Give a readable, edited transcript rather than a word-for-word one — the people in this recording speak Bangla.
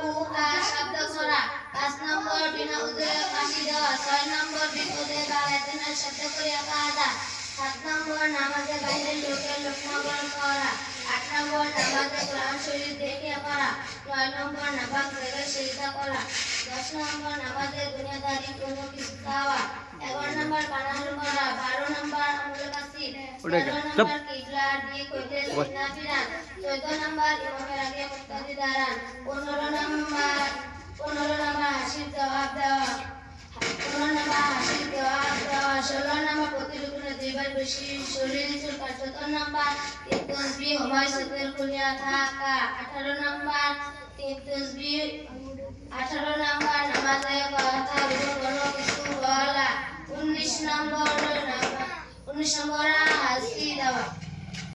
উহা শব্দ করা। 5 নম্বর বিনা উজরে ফাঁসি দেওয়া। 6 নম্বর বিপদে বা বেদনার শব্দ করিয়া কাঁদা। 7 নম্বর নামাজে বাইরের লোকের লোকনাগরণ করা। 8 নম্বর নামাজে কোরআন শরীফ দেখিয়া পড়া। 9 নম্বর নামাজ জায়গায় সেজদা করা। 10 নম্বর নামাজে দুনিয়াদারি কোনো কিছু খাওয়া। 11 নম্বর পানাহার করা। 12 নম্বর আমলে বাসি। 13 নম্বর কিবলা দিক হইতে সিনা ফিরান। 14 নম্বর ইমামের আগে মুক্তাদি দাঁড়ান। 15 নম্বর হাসির জবাব দেওয়া। 16 নম্বর প্রতি রুকুনে 2 বার বেশি শরীরে চুলকা। 17 নম্বর 3 তাসবিহ সময় সুদের খুলিয়া থাকা। 18 নম্বর 3 তাসবিহ 18 নম্বর নামাজে কথা কোনো কিছু বলা। 19 নম্বর হাসি দেওয়া।